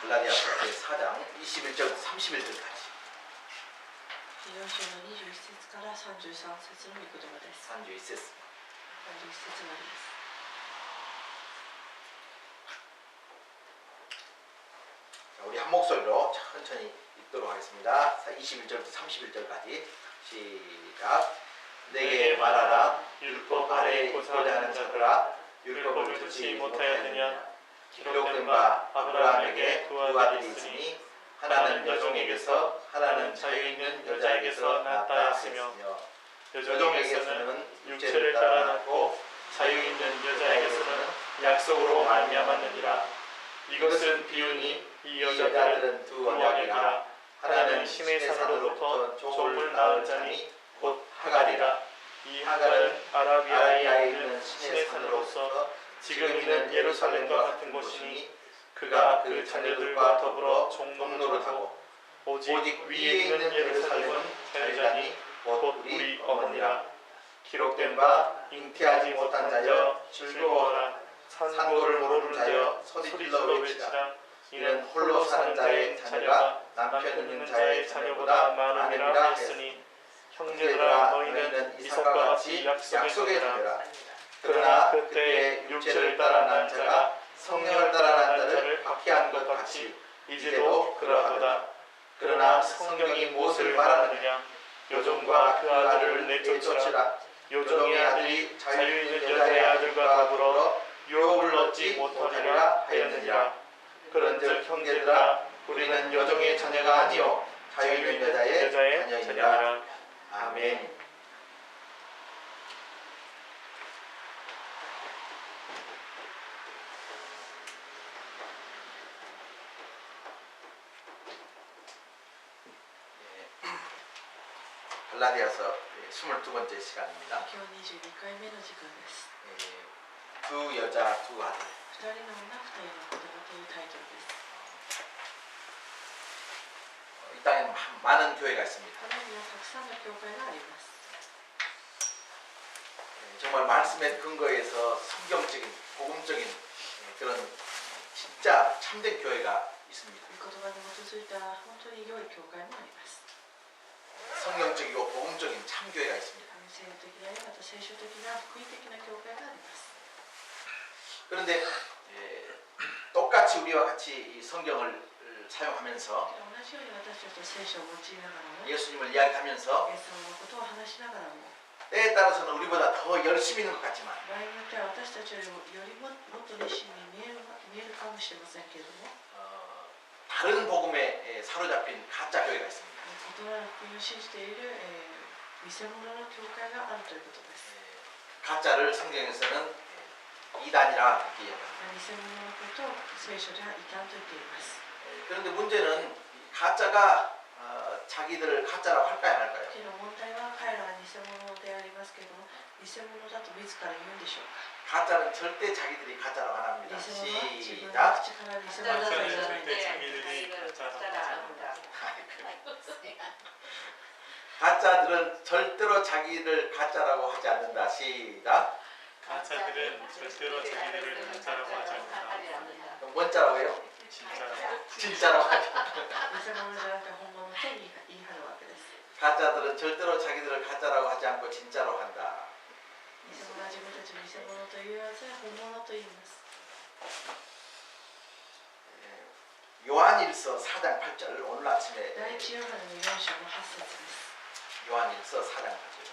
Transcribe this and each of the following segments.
갈라디아서 제4장 21절 31절까지. 4章の21節から33節の御言葉です。31節。 31節までです。 자, 우리 한 목소리로 천천히 읽도록 하겠습니다. 21절부터 31절까지 시작. 내게 말하라. 율법 아래에 있고자 하는 자들아, 율법을 듣지 못하였느냐? 기록된 바 아브라함에게 두 아들이 있으니 하나는 여종에게서 하나는 자유 있는 여자에게서 낳았다 했으며 여종에게서는 육체를 따라 낳고 자유 있는 여자에게서는 약속으로 말미암았느니라. 이것은 비유니 이 여자들은 두 언약이라. 하나는 심의 산으로부터 종을 낳은 자니 곧 하갈이라. 이 하갈은 아라비아에 있는 심의 산으로서 지금 있는 예루살렘과 같은 곳이니 그가 그 자녀들과 더불어 종노릇하고 오직 위에 있는 예루살렘은 자유자니 곧 우리 어머니라. 기록된 바 잉태하지 못한 자여 즐거워라. 산고를 모르는 자여 소리질러 외치라. 이는 홀로 사는 자의 자녀가 남편 있는 자의 자녀보다 많으리라 했으니 형제들아 너희는 이삭과 같이 약속에 되라. 그러나 그때 육체를 따라 난 자가 성령을 따라 난 자를 박해한 것 같이 이제도 그러하도다. 그러나 성경이 무엇을 말하느냐? 여종과 그 아들을 내쫓으라. 여종의 아들이 자유 있는 여자의 아들과 더불어 유업을 얻지 못하리라 하였느니라. 그런즉 형제들아 우리는 여종의 자녀가 아니요 자유 있는 여자의 자녀이니라. 아멘. 갈라디아서 22번째 시간입니다. 今日22回目の時間です。 두 여자 두 아들. 2人の女2人の子供というタイトルです。 이 땅에는 많은 교회가 있습니다. この世にはたくさんの教会があります。 정말 말씀에 근거해서 성경적인 복음적인 그런 진짜 참된 교회가 있습니다. 御言葉に基づいた本当に良い教会もあります。 성경적이고 복음적인 참교회가 있습니다. 聖的なまた聖書的な福音的な教会があります。 그런데 똑같이 우리와 같이 이 성경을 사용하면서 同じように私たちと聖書を用いながらも、 예수님을 이야기하면서 イエス様のことを話しながらも、 때에 따라서는 우리보다 더 열심히 있는 것 같지만 場合によっては私たちよりもっと熱心に見えるかもしれませんけれども、 다른 복음에 사로잡힌 가짜 교회가 있습니다. 異なる福音を信じている、偽物の教会があるということです。 가짜를 성경에서는 이단이라 그렇게 얘기합니다. 偽物のことを聖書では異端と言っています。 그런데 문제는 가짜가 자기들을 가짜라고 할까요 안 할까요? けど問題は彼らは偽物でありますけども、偽物だと自ら言うんでしょうか。 가짜는 절대 자기들이 가짜라고 안 합니다. 偽物は自分の 시작. 口から偽物だと言わないんです。 가짜들은 절대로 자기를 가짜라고 하지 않는다. 시작. 가짜들은 절대로 자기들을 가짜라고 하지 않는다. 뭔자라고요? 진짜라고 하죠. 偽物じゃなくて本物と言い張るわけです。 가짜들은 절대로 자기들을 가짜라고 하지 않고 진짜로 한다. 偽物は自分たちの偽物と言わず本物と言います。 요한일서 4장 8절 오늘 아침에 第一ヨハネの4章の8節です。 요한일서 4장 8절.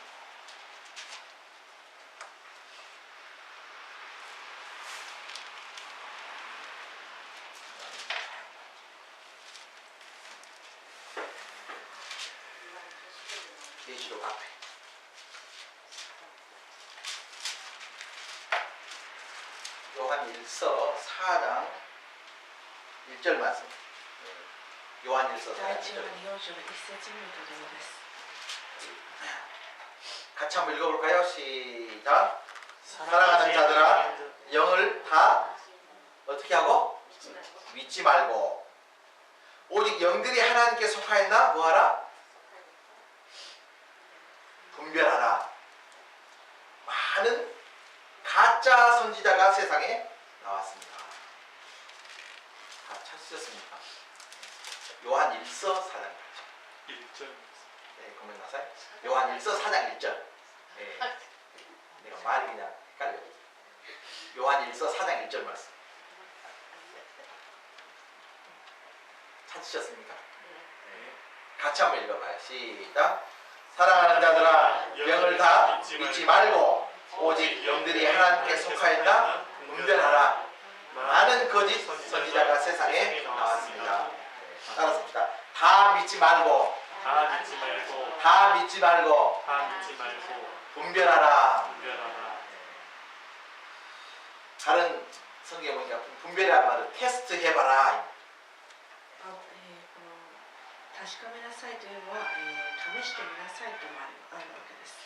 계시록 앞에. 요한일서 4장 1절 말씀. 요한일서 4장 第一ヨ 1절. ハネ4章の1節の御言葉です。 같이 한번 읽어볼까요? 시작. 사랑하는 자들아, 영을 다 어떻게 하고? 믿지 말고 오직 영들이 하나님께 속하였나? 뭐하라? 분별하라. 많은 가짜 선지자가 세상에 나왔습니다. 다 찾으셨습니까? 요한 1서 4장 1절. 네, 고민 나사요. 요한 1서 4장 1절. 네. 내가 말이 그냥 헷갈려. 요한 1서 4장 1절 말씀. 찾으셨습니까? 네. 같이 한번 읽어봐요. 시작. 사랑하는 자들아, 영을 다 믿지 말고 오직 영들이 하나님께 속하였다 분별하라. 많은 거짓 선지자가 세상에 나왔습니다. 네, 따라합시다. 다 믿지 말고, 다 믿지 말고, 다 믿지 말고 다 믿지 말고, 분별하라. 분별하라. 다른 성경에 보니까 분별이라는 말은 테스트 해봐라. この確かめなさいというのは、試してみなさいともあるわけです。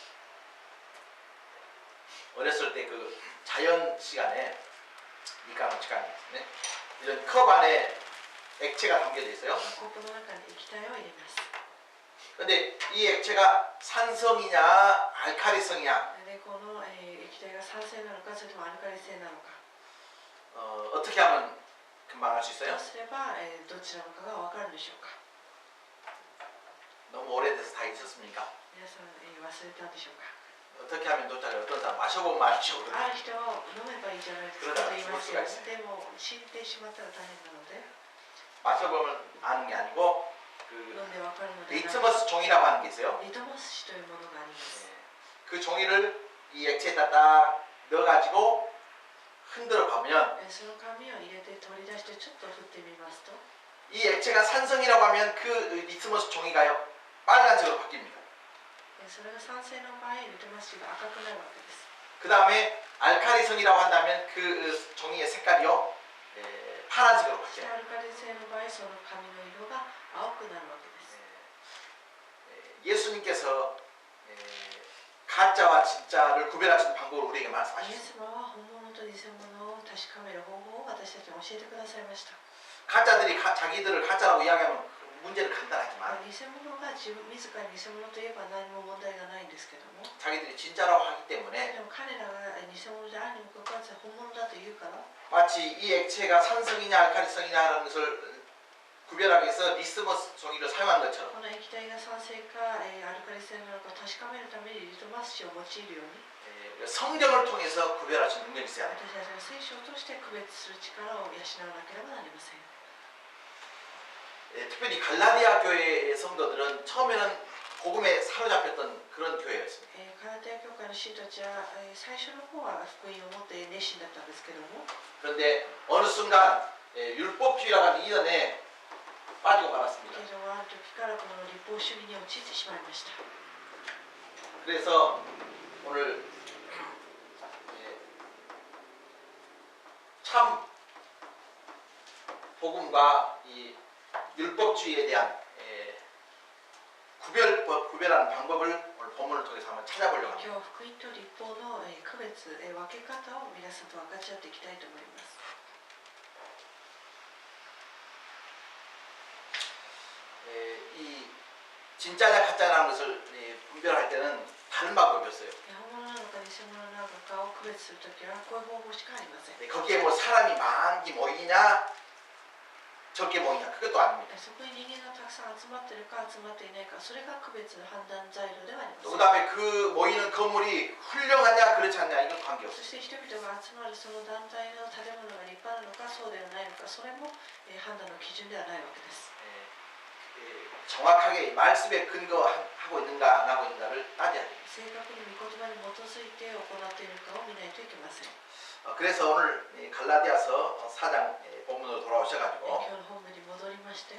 어렸을 때 그 자연 시간에 미카노 시간에 네? 이런 컵 안에 액체가 담겨져 있어요. コップの中に液体を入れます。 근데 이 액체가 산성이냐 알칼리성이냐 でこの、液体が酸性なのかそれともアルカリ性なのか 어떻게 하면 금방 알 수 ど 있어요? うすれば、どちらのかが分かるでしょうか。 너무 오래돼서 다 잊었습니까? 皆さん、忘れたんでしょうか。 어떻게 하면 도착을 어떤 사람 마셔보면 알죠. ある人は飲めばいいじゃないですかと言いますよ。でも死んでしまったら大変なので 마셔보면 아는 게 아니고 飲 그 んで分かるのではなく 리트머스 종이라고 하는 게 있어요. リトマス紙というものがあります。 그 종이를 이 액체에다 딱 넣어가지고 흔들어 보면 その紙を入れて取り出してちょっと振ってみますと 이 액체가 산성이라고 하면 그 리트머스 종이가요 빨간색으로 바뀝니다. それが酸性の場合リトマス紙が赤くなるわけです。 그 다음에 알칼리성이라고 한다면 그 종이의 색깔이요 파란색으로 そして 바뀌어요. アルカリ性の場合その紙の色が青くなるわけです。 예수님께서 가짜와 진짜를 구별하시는 방법을 우리에게 イエ 말씀하셨습니다. ス様は本物と偽物を確かめる方法を私たちに教えてくださいました。 가짜들이 자기들을 가짜라고 이야기하면 문제는 간단하지만 偽物が自ら偽物といえば何も問題がないんですけども 자기들이 진짜라고 하기 で 때문에 も彼らが偽物であるにもかかわらず本物だと言うから 마치 이 액체가 산성이냐 알칼리성이냐라는 것을 구별하기 위해서 리스머스 종이를 사용한 것처럼 この液体が酸性か、アルカリ性なのか確かめるためにリトマス紙を用いるように 성경을 통해서 구별할 수 있는 능력이 있어야 돼요. 私たちが聖書を通して区別する力を養わなければなりません。 특별히 갈라디아 교회의 성도들은 처음에는 복음에 사로잡혔던 그런 교회였습니다. カラテア教会の信徒たちは、最初の方は福音を持って熱心だったんですけども 그런데 어느 순간 율법주의라고 하는 이전에 빠지고 말았습니다. けどある時からこの立法主義に陥ってしまいました。 그래서 오늘 참 복음과 이 율법주의에 대한 구별하는 방법을 오늘 본문을 통해서 한번 찾아보려고 今日 합니다. 福音と立法の、区別、分け方を皆さんと分かち合っていきたいと思います。 이 진짜냐 가짜냐는 것을 분별할 때는 다른 방법이 없어요. 本物なのか偽物なのかを区別するときはこういう方法しかありません。 거기에 뭐 사람이 많이 모이냐 적게 모이냐 그것도 아닙니다. そこに人間がたくさん集まっているか集まっていないかそれが区別の判断材料ではありません。 그 다음에 그 모이는 건물이 훌륭하냐 그렇지 않냐 이건 そ 관계없어요. して人々が集まるその団体の建物が立派なのかそうではないのかそれも、判断の基準ではないわけです。 정확하게 말씀에 근거하고 있는가 안 하고 있는가를 따져야 돼요. 正確に御言葉に基づいて行っているかを見ないといけません。 그래서 오늘 갈라디아서 4장 본문으로 今 돌아오셔가지고 日の本文に戻りまして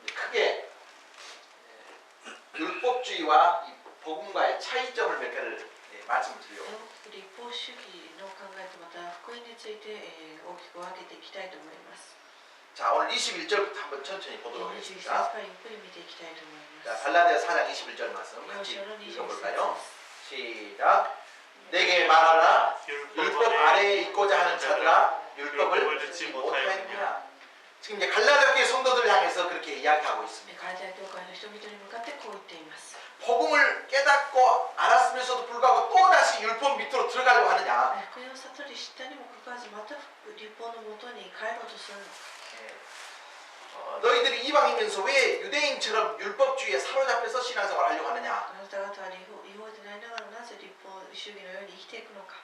크게 율법주의와 이 복음과의 차이점을 몇 개를 말씀을 드리려고 立法主義の考えとまた福音について、大きく分けていきたいと思います。 자 오늘 21절부터 한번 천천히 보도록 21節 하겠습니다. からゆっくり見ていきたいと思いま 자 す。 갈라디아 4장 21절 말씀 4 같이 章の21節 읽어볼까요? 시작. 내게 말하라. 율법 아래에 있고자 하는 자들아 율법을 듣지 못하였느냐. 지금 이제 갈라디아 교회 성도들을 향해서 그렇게 이야기하고 있습니다. ガラテヤ教会の人々に向かってこう言っています。 복음을 깨닫고 알았으면서도 불구하고 또다시 율법 밑으로 들어가려고 하느냐. 福音を悟り知ったにもかかわらずまた立法のもとに帰ろうとするのか。 이방이면서 왜 유대인처럼 율법주의에 사로잡혀서 신앙생활을 하려고 하느냐? あなた方は違法でありながらなぜ立法主義のように生きていくのか。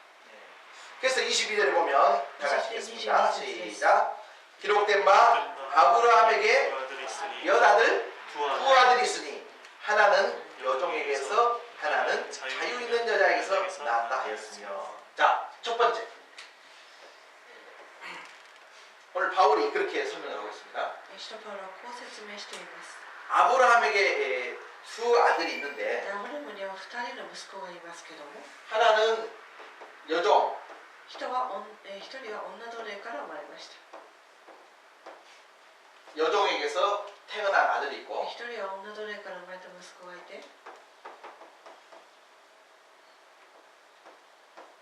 그래서 22절에 보면 다 같이 읽겠습니다. 시작. 기록된 바 아브라함에게 아들이 있으니 몇 아들? 두 두 아들 아들이 있으니 하나는 여종에게서 하나는 자유 있는 여자에게서 낳았다 하였으며. 자, 첫 번째. 오늘 바울이 그렇게 설명을 하고 있습니다. 使徒パウロはこう説明しています。 아브라함에게 두 아들이 있는데 アブラムには2人の息子がいますけども、 하나는 여종, 1人は女奴隷から生まれました。 여종에게서 태어난 아들이 있고 1人は女奴隷から生まれた息子がいて、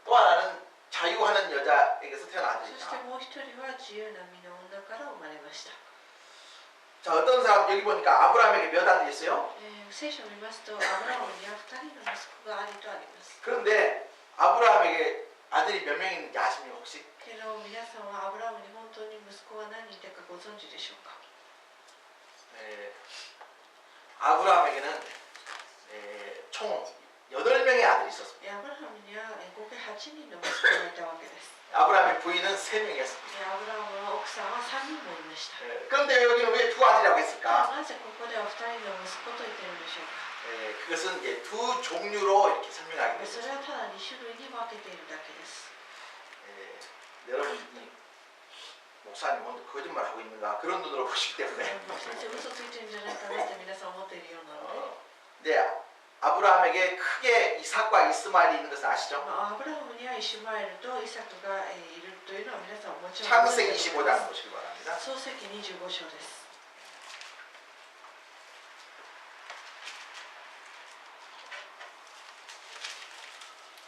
또 하나는 자유하는 여자에게서 태어난 そ 아들이 して 있다. もう1人は自由な身の女から生まれました。 자, 어떤 사람 여기 보니까 아브라함에게 몇 아들이 있어요? 聖書を見ますと、アブラムには2人の息子がありとあります。 그런데 아브라함에게 아들이 몇 명 있는지 아십니까 혹시? けど皆さんはアブラムに本当に息子は何人いたかご存知でしょうか。 아브라함에게는 총 8명의 아들이 있었습니다. アブラハムには合計8人の息子がいたわけです。 아브라함의 부인은 3명이었습니다. アブラムの奥さんは3人もいました。 그런데 여기는 왜 두 아들이라고 했을까? なぜここでは2人の息子と言っているんでしょうか。 그것은 이제 두 종류로 이렇게 설명하게 そ 됩니다. れはただ2種類に分けているだけです。 여러분 이 목사님 오늘 거짓말 하고 있는가 그런 눈으로 보시기 때문에 先生嘘ついてるんじゃないかなって皆さん思っているようなので、 근데 아브라함에게 크게 이삭과 이스마엘이 있는 것을 아시죠? アブラハムにはイシュマエルとイサクがいるというのは皆さんもちろん 창세기 25장 보시기 바랍니다. 創世記25章です。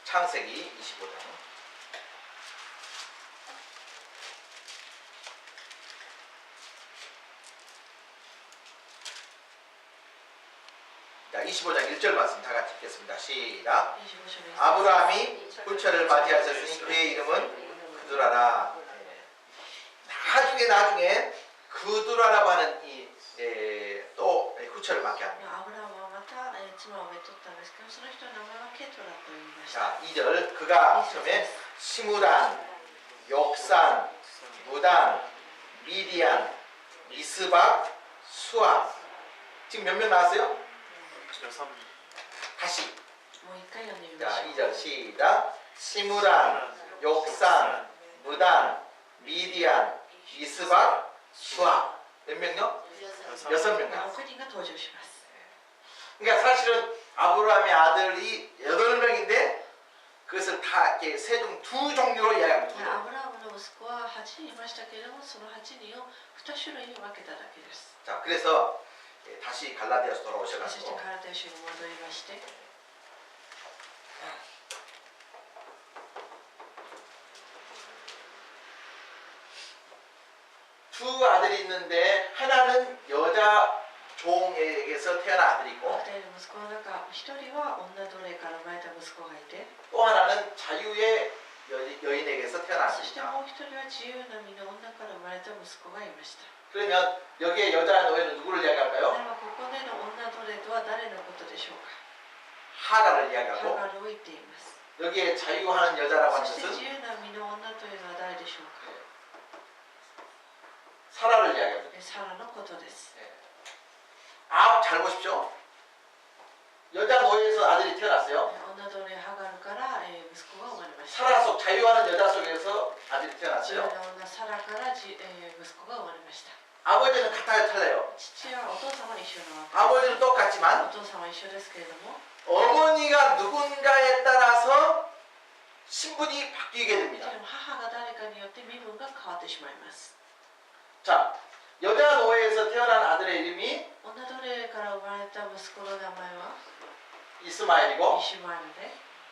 창세기 25장. 자, 25장 1절 말씀 다 같이 읽겠습니다. 시작. 25章です。 아브라함이 훌처를 맞이하셨으니 그의 이름은 그두라라. 나중에 그두라라고 하는 또 후처를 맡게 합니다. アブラハムはまた妻をめとったんですけど、その人の名前はケトラと言いました。 자, 2절 그가 처음에 시므란, 욕산, 무단, 미디안, 이스박, 수아. 지금 몇 명 나왔어요? 여섯 다시. もう一回読んでみまし 자, ょう。 2절 시작. 시므란, 욕산, 무단, 미디안, 이스박, 수아. 몇 명요? 6명 나왔어요. 6人が登場します。 그러니까 사실은 아브라함의 아들이 8명인데 그것을 다 이렇게 두 종류로 이야기합니다. アブラハムの息子は8人いましたけれども、その8人を2種類に分けただけです。 자, 그래서 다시 갈라디아서 そして 돌아오셔가지고 カラテヤ書に戻りまして、 두 아들이 있는데 하나는 여자 종에게서 태어난 아들이 2 있고 人の息子の中、1人は女奴隷から生まれた息子がいて、 또 하나는 자유의 여인에게서 태어난 そして 아들이다. もう1人は自由な身の女から生まれた息子がいました。 그러면 여기에 여자 노예는 누구를 で 이야기할까요? はここでの女奴隷とは誰のことでしょうか。 하가를 ハ 이야기하고 ガルを言っています。 여기에 자유하는 여자라고 そ 하는 して自 것은 由な身の女というのは誰でしょうか。 사라를 이야기합니다. サラのことです。 잘 보십시오. 여자 노예에서 아들이 태어났어요. 女奴隷ハガルから息子が生まれました。 사라 속 자유하는 여자 속에서 아들이 自由 태어났어요. な女サラから息子が生まれました。 아버지는 같아요, 달라요. 父はお父さんは一緒のわけです。 아버지는 お 똑같지만 父さんは一緒ですけれども、 어머니가 누군가에 따라서 신분이 바뀌게 もち 됩니다. ろん母が誰かによって身分が変わってしまいます。 자, 여자 노예에서 태어난 아들의 이름이 女奴隷から生まれた息子の名前は 이스마엘이고 イシュマエルで、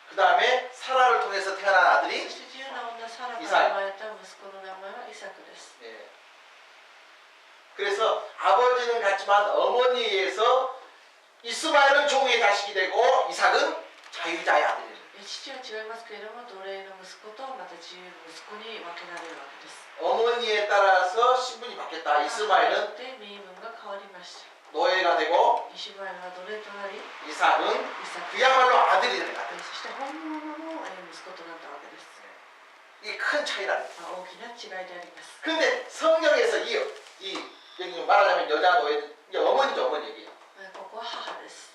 그 다음에 사라를 통해서 태어난 そ 아들이 して自由な女サラから生まれた息子の名前はイサクです。 예. 그래서 아버지는 같지만 어머니에서 이스마엘은 종의 자식이 되고 이삭은 자유자의 아들입니다. 父は違いますけれども、奴隷の息子とまた自由の息子に分けられるわけです。 어머니에 따라서 신분이 바뀌었다. 母によ 이스마엘은 って身分が変わわりました。 노예가 되고 イシュマエルは奴隷となり、 이삭은 イサク、 그야말로 아들이 된 것 같아요. そして本物の息子となったわけです。 이게 큰 차이라는 거예요. 大きな違いであります。 근데 성경에서 여기 말하자면 여자 노예, 이제 어머니죠, 어머니 얘기예요. ここは母です。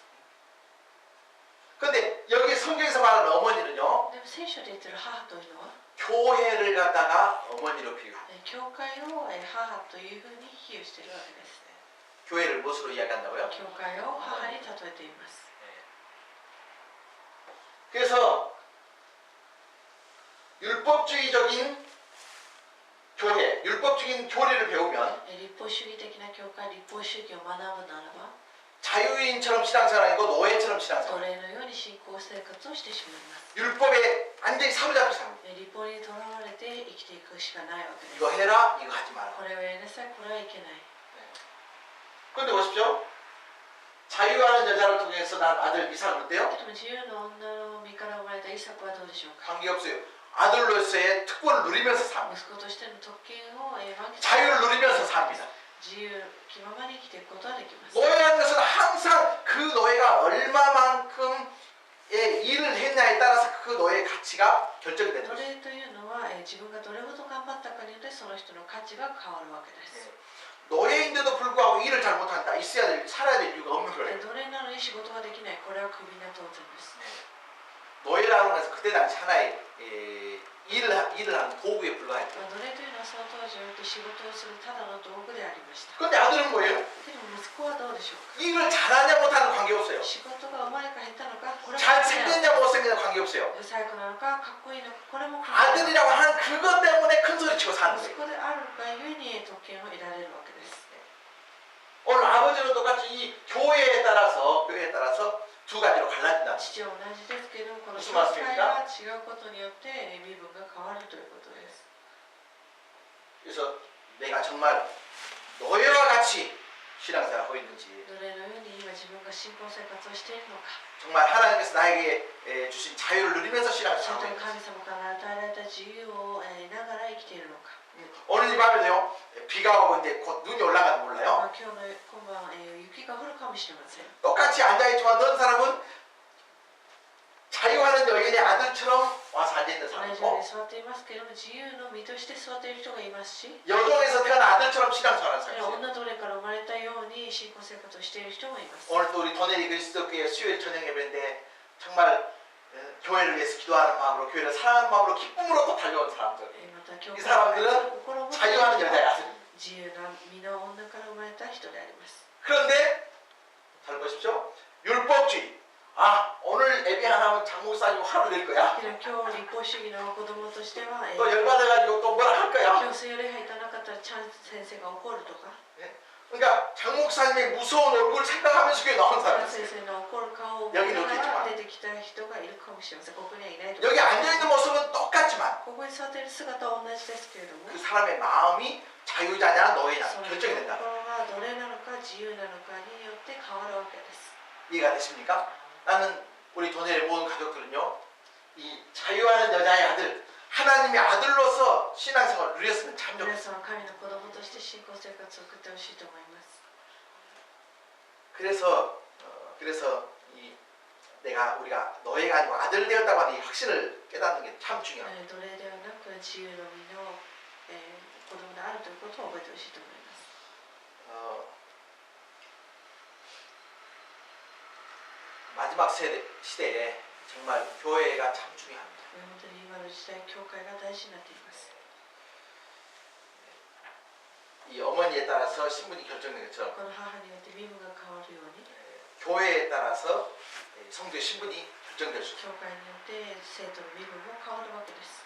근데 여기 성경에서 말하는 어머니는요, でも聖書で言ってる母というのは、 교회를 갖다가 어머니로 비유합니다. 教会を母というふうに比喩しているわけです。 교회를 무엇으로 이야기한다고요? 教会を母に例えています。 그래서 율법주의적인 교회, 율법적인 교리를 배우면 立法主義的な教会、立法主義を学ぶならば、 자유인처럼 신앙생활 아니고 노예처럼 奴 신앙생활. 隷のように信仰生活をしてしまいます。 율법에 완전히 사로잡혀 삽니다. 立法にとらわれて生きていくしかないわけです。 이거 해라, 이거 하지 마라. これをやりなさい、これはいけない。 그런데 보십시오. 자유하는 여자를 통해서 난 아들 이삭을 어때요? でも自由の女の身から生まれたイサクはどうでしょうか。 관계없어요. 아들로서의 특권을 누리면서 삽니다. 息子としての特権を満喫 자유를 누리면서 삽니다. 自由気ままに生きていくことはできます。 노예라는 것은 항상 그 노예가 얼마만큼의 일을 했냐에 따라서 그 노예의 가치가 결정이 되는 奴 거죠. 隷というのは自分がどれほど頑張ったかによってその人の価値が変わるわけです。 노예인데도 불구하고 일을 잘 못한다. 있어야 될, 살아야 될 이유가 없는 거예요. 奴隷なのに仕事ができない、これはクビな当然です。 노예라는 것은 그때 당시 하나의 일을 하는 도구에 불과했죠. 奴隷というのはその当時において仕事をするただの道具でありました。 그런데 아들은 뭐예요? でも息子はどうでしょうか。 일을 잘하냐 못하는 관계없어요. 仕事がうまいか下手なのか、これも 잘생겼냐 못생겼냐 관계없어요. 不細工なのか、かっこいいのか、これも関係ない。 아들이라고 하는 그것 때문에 큰 소리 치고 사는 息 거예요. 子であるがゆえに特権を得られるわけです。 오늘 아버지는 똑같이 이 교회에 따라서 두 가지로 갈라진다. 父は同じですけど、この 무슨 教会 말씀입니까? は違うことによって身分が変わるということです。 그래서 내가 정말 노예와 같이 신앙생활을 하고 있는지 奴隷のように今自分が信仰生活をしているのか、 정말 하나님께서 나에게 주신 자유를 누리면서 それ 신앙생활을 と 하고 も 있는지 神様から与えられた自由を得ながら生きているのか。 오늘 이 밤에도요 비가 오고 이제 곧 눈이 올라가도 몰라요. まあ今日の今晩、雪が降るかもしれません。 똑같이 앉아있지만 어떤 사람은 자유하는 여인의 아들처럼 와서 앉아있는 同 사람이 じように 있고 座っていますけれども、自由の身として座っている人がいますし、 여종에서 태어난 아들처럼 신앙생활하는 사람이 있어요. 女奴隷から生まれたように信仰生活をしている人もいます。 오늘 또 우리 도네리 그리스도교회 수요일 저녁 예배인데 정말 교회를 위해서 기도하는 마음으로 교회를 사랑하는 마음으로 기쁨으로 또 달려온 사람들 また教 이 会 사람들은 心を持って 자유하는 여자의 아들입니다. 自由な身の女から生まれた人であります。 그런데 잘 보십시오. 율법주의. 아 오늘 예배 하나 하면 장목사님 화를 낼 거야. けど今日立法主義の子供としては、 또 열받아가지고 또 뭐라 할 거야. 今日水曜礼拝行かなかったらチャン先生が怒るとか、 그러니까 장목사님의 무서운 얼굴을 생각하면서 교회 나온 チャン 사람이 先 있어요. 生の怒る顔を見 여기는 な 없겠지만 がら出てきた人がいるかもしれません。ここにはいないと 여기 か。 앉아있는 모습은 똑같지만 ここに座っている姿は同じですけれども、 그 사람의 마음이 자유자냐 そ 노예냐 の 결정이 心 된다. が奴隷なのか自由なのかによって変わるわけです。 이해가 되십니까? 나는 우리 도네리 모든 가족들은요 이 자유하는 여자의 아들 하나님의 아들로서 신앙생활을 누렸으면 참 皆 좋겠어요. さんは神の子供として信仰生活を送ってほしいと思います。 그래서 우리가 노예가 아니고 아들 되었다고 하는 이 확신을 깨닫는 게 참 중요합니다. 奴隷ではなく自由の身の、子供であるということを覚えてほしいと思います。 마지막 시대에 정말 교회가 참 중요합니다. 本当に今の時代、教会が大事になっています。 이 어머니에 따라서 신분이 결정된 것처럼 この母によって身分が変わるように、 교회에 따라서 성도의 신분이 결정될 수 있습니다. 教会によって生徒の身分も変わるわけです。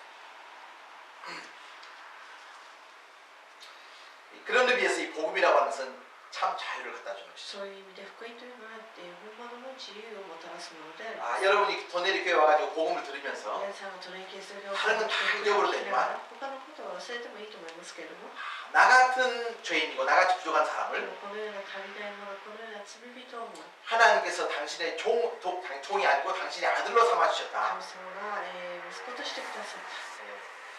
그런 의미에서 이 복음이라고 하는 것은 참 자유를 갖다 주는 것이죠. そういう意味で福音というのは、本物の自由をもたらすものでありま 아, す。 여러분이 도네리 교회 와가지고 복음을 들으면서 皆さんがトレインキリスト教 다른 건다 잊어버려도 되지만 他のことは忘れてもいいと思いますけれども、 나 같은 죄인이고 나같이 부족한 で 사람을 もこのような足りないもの、このような罪人をも 하나님께서 당신의 종이 아니고 당신의 아들로 삼아주셨다. 神様が、息子としてくださった。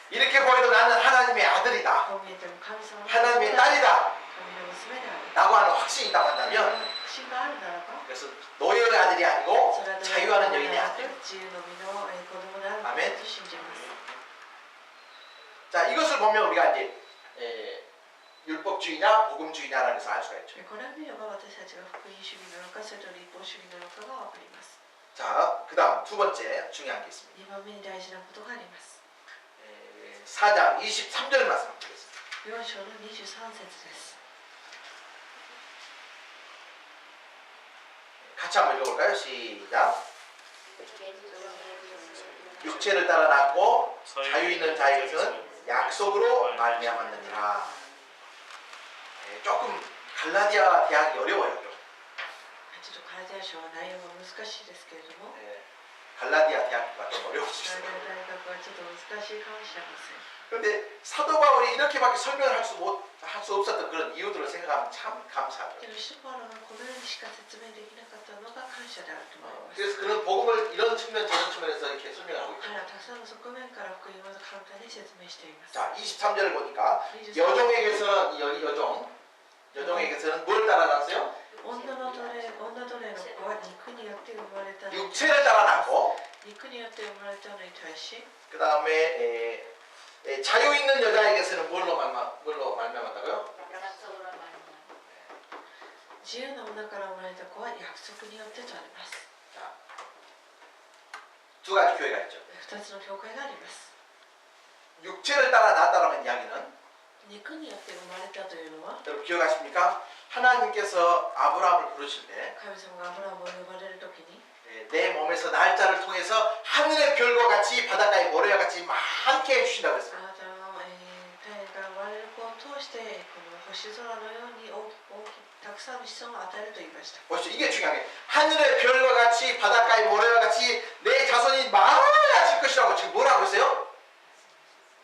이렇게 보여도 나는 하나님의 아들이다. こう見えても神様の子 하나님의 である、 딸이다. 神の娘である。 라고 하는 확신이 율법주의 있다고 한다면 信があるならば 그것은 노예의 아들이 아니고 それは 자유하는 여인의 아들. 自由の身の子供である 아멘. と信じます。 자, 이것을 보면 우리가 이제 율법주의냐 복음주의냐라는 것을 알 수가 있죠. これを見れば私たちが福音主義なのかそれと立法主義なのかがわかります。 자, 그다음 두 번째 중요한 게 있습니다. 2番目に大事なことがあります。 4장 23절 말씀 드리겠습니다. 4章の23節です。 같이 한번 읽어볼까요? 시작. 육체를 따라 낳고 자유 있는 자의 것은 약속으로 말미암았느니라. 조금 갈라디아 대학이 어려워요. 좀. ちょっとカラディア書は内容が難しいですけれども、 갈라디아 대학가 좀 어려울 수 カラ 있어요. ディア大学はちょっと難しいかもしれません。 그런데 사도 바울이 이렇게밖에 설명을 할 수 없었던 그런 이유들을 생각하면 참 감사하죠. けど使徒パウロがこのようにしか説明できなかったのが感謝であると思います。 그래서 그는 복음을 이런 측면 저런 측면에서 이렇게 설명을 하고 있죠. 彼はたくさんの側面から福音を簡単に説明しています。 자, 23절을 보니까 23 여종에게서는 여종에게서는 뭘 따라 낳았어요? 女の奴隷の子は肉によって生まれたのに 육체를 따라 낳고 肉によって生まれたのに対し 그 다음에 자유 있는 여자에게서는 뭘로 말미암았다고요? 自由な女から生まれた子は約束によってとあります。 자, 두 가지 교회가 있죠. 2つの教会があります。 육체를 따라 낳았다는 이야기는 肉によって生まれたというのは 여러분 기억하십니까? 하나님께서 아브라함을 부르실 때 神様がアブラハムを呼ばれるときに 내 몸에서 날짜를 통해서 하늘의 별과 같이 바닷가의 모래와 같이 많게 해주신다고 あ 했어요. なたの体から生まれる子を通してこの星空のようにたくさんの子孫を与えると言いました。 보시죠. 이게 중요한 게 하늘의 별과 같이 바닷가의 모래와 같이 내 자손이 많아질 것이라고 지금 뭘 하고 있어요?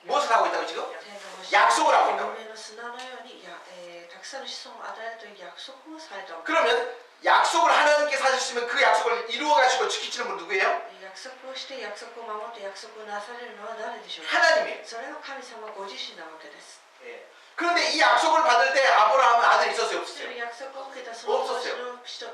무엇을 하고 있다고 지금? 天の星 약속을 하고 있다고. 海の砂のようにたくさんの子孫を与えるという約束をされたわけ 그러면 약속을 하나님께서 하셨으면 그 약속을 이루어가시고 지키시는 분 누구예요? 約束をして約束を守って約束をなされるのは誰でしょうか。 하나님이에요. それは神様ご自身なわけです。 예. 그런데 이 약속을 받을 때 아브라함은 아들이 있었어요, そ 없었어요? の約束を受けたその年の人こ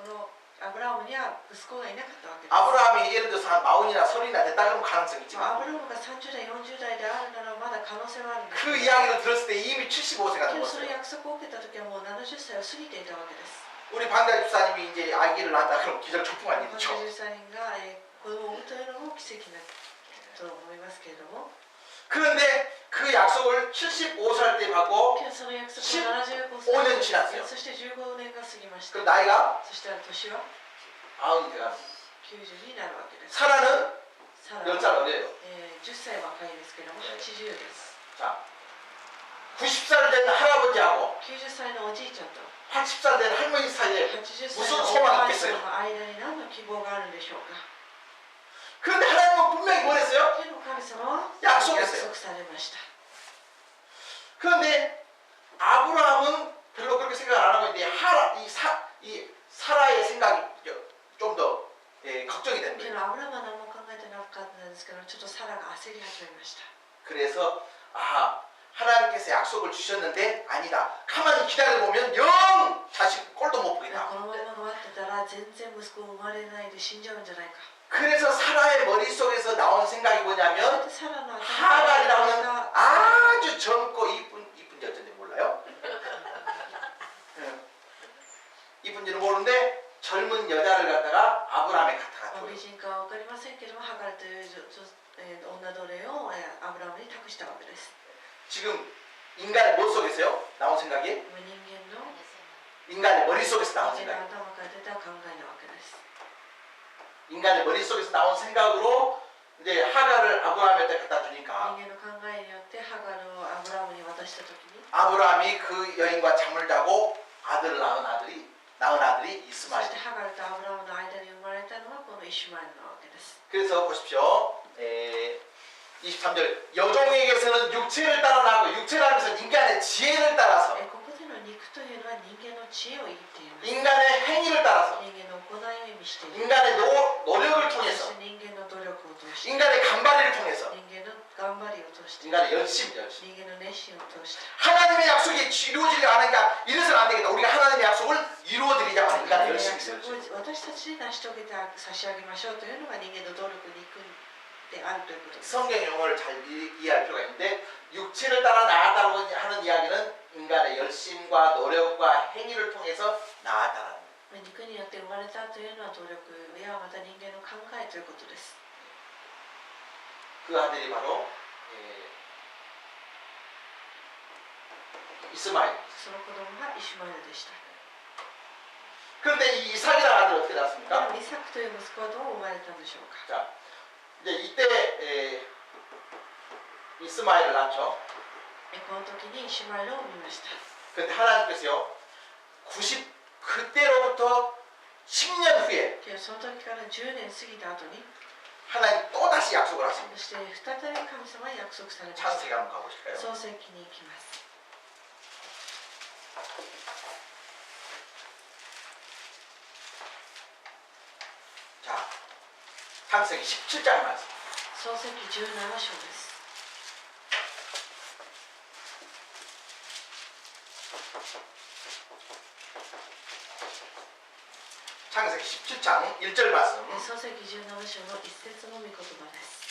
のアブラハムには息子がいなかったわけです。 아브라함이 예를 들어서 한 40이나 30이나 됐다 그러면 가능성이 ア 있지만 ブラハムが30代40代であるならまだ可能性はあるんです 그 이야기를 들었을 때 이미 75세가 けどその 넘었어요. 約束を受けた時はもう70歳を過ぎていたわけです。 우리 반가 집사님이 이제 아기를 낳았다 그러면 기절초풍한 本 일이죠. 当に人が子供を産むというのも奇跡だと思いますけれども 그런데 그 약속을 75살 때 받고 けどその約束は75 5년 歳 지났어요. そして15年が過ぎました。 그 나이가 そして年は 90대가 90になるわけです。 사라는 サラ 10살 は、 어려요. 10歳若いですけども80です。 자, 90살 된 할아버지하고 90歳のおじいちゃんと 80살 된 할머니 사이에 80歳 무슨 のお 소망이 ばあさん 있겠어요? の間に何の希望があるんでしょうか。 그런데 하나님은 분명히 뭘 했어요? けど神様は 약속했어요. 約束されました。 그런데 아브라함은 별로 그렇게 생각을 안 하고 있는데 이 사라의 생각이 좀 더 걱정이 되는 け 거예요. どアブラハムは何も考えてなかったんですけどちょっとサラが焦り始めました。 그래서 하나님께서 약속을 주셨는데 아니다. 가만히 기다려보면 영 자식 꼴도 못 こ 보겠다. のまま待ってたら全然息子生まれないで死んじゃうんじゃないか。 그래서 사라의 머릿속에서 나온 생각이 それ 뭐냐면 でサラの頭 하갈이 から 나오는 が 아주 젊고 이쁜지 어쩐지 몰라요. 이쁜지는 모르는데 젊은 여자를 갖다가 아브라함에 갖다가 美 줘요. 人かは分かりませんけどもハガルという女奴隷をアブラハムに託したわけです。 지금 인간의 못 속에서요 나온 생각이 人間の 인간의 머릿속에서 나온 人間 생각. の頭から出た考えなわけです。 인간의 머릿속에서 나온 생각으로 이제 하갈을 아브라함한테 갖다 人 주니까 間の考えによってハガルをアブラハムに渡したときに 아브라함이 그 여인과 잠을 자고 아들을 낳은 아들이 そ 이스마엘. してハガルとアブラハムの間に生まれたのはこのイシュマエルなわけです。 그래서 보십시오. 23절 여종에게서는 육체를 따라 낳고 육체라는 것은 인간의 지혜를 따라서 ここでの肉というのは人間の知恵を言っています。 인간의 행위를 따라서 人間の行いを意味している。 인간의 노력을 そ 통해서 して人間の努力を通して、 인간의 간발의를 통해서 人間の頑張りを通して、 인간의 열심 人間の熱心を通して、 하나님의 약속이 이루어지지 않으니까 이래서는 안 되겠다. 우리가 形で成し遂げて差し上げましょうというのが人間の努力肉であるということです。 성경 용어를 잘 이해할 필요가 있는데 육체를 따라 나아가라고 하는 이야기는 인간의 열심과 노력과 행위를 통해서 나아가라는 거예요. 肉によって生まれたというのは努力やまた人間の考えということです。 그 아들이 바로 이스마엘. その子供がイシュマエルでした。 그런데 이 이삭이라는 아들이 어떻게 で 났습니까? もイサクという息子はどう生まれたんでしょうか。 자, 이제 이때 이스마엘을 낳죠. この時にイシュマエルを産みました。 근데 하나님께서요, 그때로부터 10년 후에 その時から10年過ぎた後に 하나님 또 다시 약속을 そ 하십니다. して再び神様は約束されました。 창세기 한번 가보실까요? 創世記に行きます。 자, 창세기 17장 말씀. 創世記17章です。 창세기 17장 1절 말씀. 創世記17章の一節の御言葉です。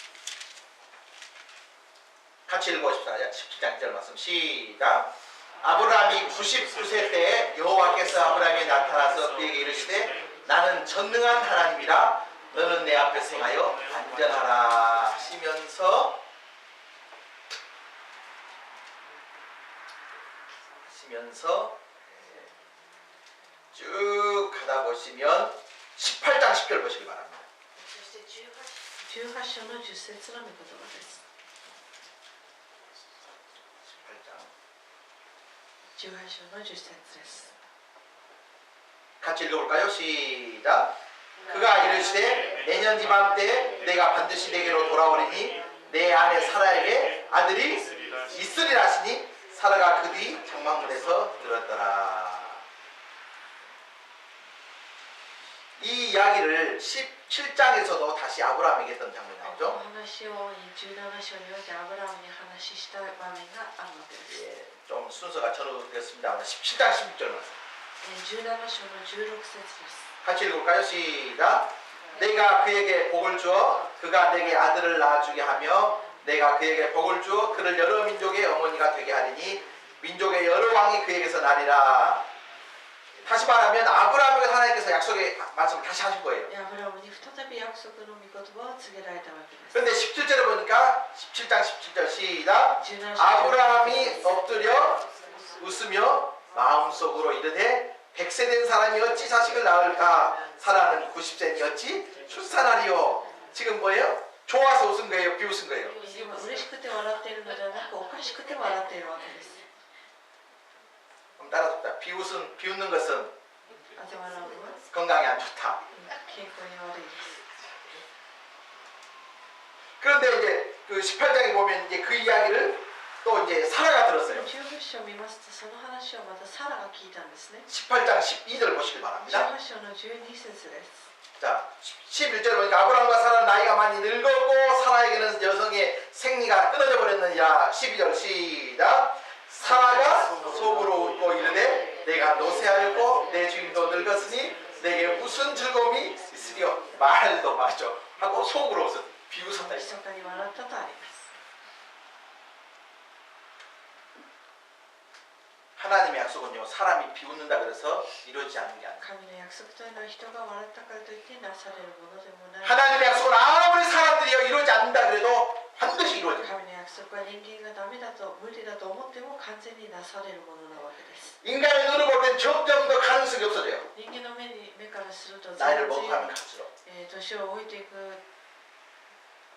같이 읽어봅시다. 17장 1절 말씀 시작. 아브라함이 99세 때에 여호와께서 아브라함에게 나타나서 그에게 이르시되 나는 전능한 하나님이라 너는 내 앞에 행하여 안전하라 하시면서 쭉 가다 보시면 18장 10절 보시기 바랍니다. そして18章の10節の御言葉です。 18장 18章の10節です。 같이 읽어볼까요? 시작. 그가 이르시되 내년 이맘때 내가 반드시 내게로 돌아오리니 내 아내 사라에게 아들이 있으리라 하시니 사라가 그 뒤 장막문에서 들었더라. 이 이야기를 17장에서도 다시 아브라함에게 했던 장면이 この 나오죠. 話を17章においてアブラハムに話した場面があるわけです。 예, 좀 순서가 전후되었습니다. 17장 16절 말씀. 17章の16節です。 같이 읽을까요? 시작. 내가 그에게 복을 주어 그가 내게 아들을 낳아주게 하며 내가 그에게 복을 주어 그를 여러 민족의 어머니가 되게 하리니 민족의 여러 왕이 그에게서 나리라. 다시 말하면 아브라함에게 하나님께서 약속의 말씀을 다시 하신 거예요. アブラハムに再び約束の御言葉を告げられたわけです。 그런데 17절에 보니까 17장 17절 시작. 17章 아브라함이 엎드려 웃으며 마음속으로 이르되 100세 된 사람이 어찌 자식을 낳을까? 사라는 90세니 출산하리요. 지금 뭐예요? 좋아서 웃은 거예요? 비웃은 거예요? 今嬉しくて笑っているのではなくおかしくて笑っているわけです。 그럼 따라서 비웃는 것은 あて笑うのは 건강에 안 좋다. 健康に悪いです。 그런데 이제 그 18장에 보면 이제 그 이야기를 또 이제 사라가 들었어요. 18章を見ますとその話をまたサラが聞いたんですね。 18장 12절 보시기 바랍니다. 18章の12節です。 자, 11절 보니까 아브라함과 사라는 나이가 많이 늙었고 사라에게는 여성의 생리가 끊어져 버렸느니라. 12절 시작. 사라가 속으로 웃고 이르되 내가 노쇠하였고 내 주인도 늙었으니 내게 무슨 즐거움이 있으리요. 말도 마죠 하고 속으로 웃었 비웃었다. 密かに笑ったとあります。 하나님의 약속은요 사람이 비웃는다 그래서 이루어지지 않는 게 아니에요. 神の約束というのは人が笑ったからといってなされるものでもない。 하나님의 약속은 아무리 사람들이 이루어지지 않는다 그래도 반드시 이루어져요. 神の約束は人間がダメだと無理だと思っても完全になされるものなわけです。 인간의 눈을 볼 땐 점점 더 가능성이 없어져요. 人間の目からすると 나이를 全 먹어가면 然 갈수록. 年を置いていく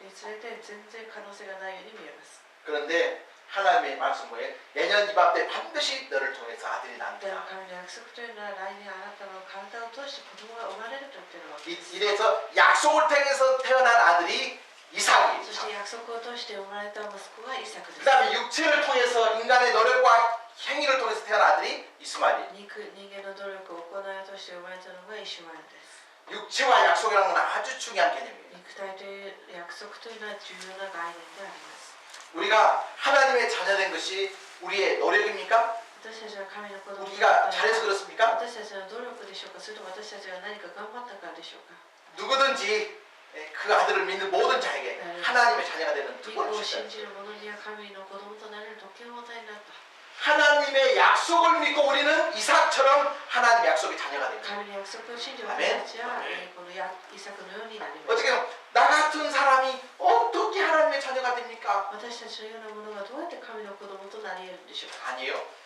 につれて全然可能性がないように見えます。 그런데 하나님의 말씀 뭐에 내년 이맘때 반드시 너를 통해서 아들이 でも 난다. 神の約束というのは来年あなたの体を通して子供が生まれると言っているわけです。 이래서 약속을 통해서 태어난 아들이 そ 이삭이. して約束を通して生まれた息子がイサクで 그 す。 다음에 육체를 통해서 인간의 노력과 행위를 통해서 태어난 아들이 이스마엘이. 人間の努力を行いを通して生まれたのがイシュマエルです。 육체와 약속이라는 건 아주 중요한 개념이에요. 肉体という約束というのは重要な概念であります。 우리가 하나님의 자녀된 것이 우리의 노력입니까? 私たちは神の子供だ 우리가 ったら 잘해서 그렇습니까? 私たちの努力でしょうか、それとも私たちが何か頑張ったからでしょうか。 누구든지 그 아들을 믿는 모든 자에게 하나님의 자녀가 되는 御子 특권을 を信 주셨다. じる者には神の子供となれる特権を与えになった。 하나님의 약속을 믿고 우리는 이삭처럼 하나님의 약속의 자녀가 됩니다. 神の約束を信じる私たちは、このイサクのようになります。 어떻게 보면 나 같은 사람이 어떻게 하나님의 자녀가 됩니까? 私たちのようなものがどうやって神の子供となり得るんでしょうか。 아니에요.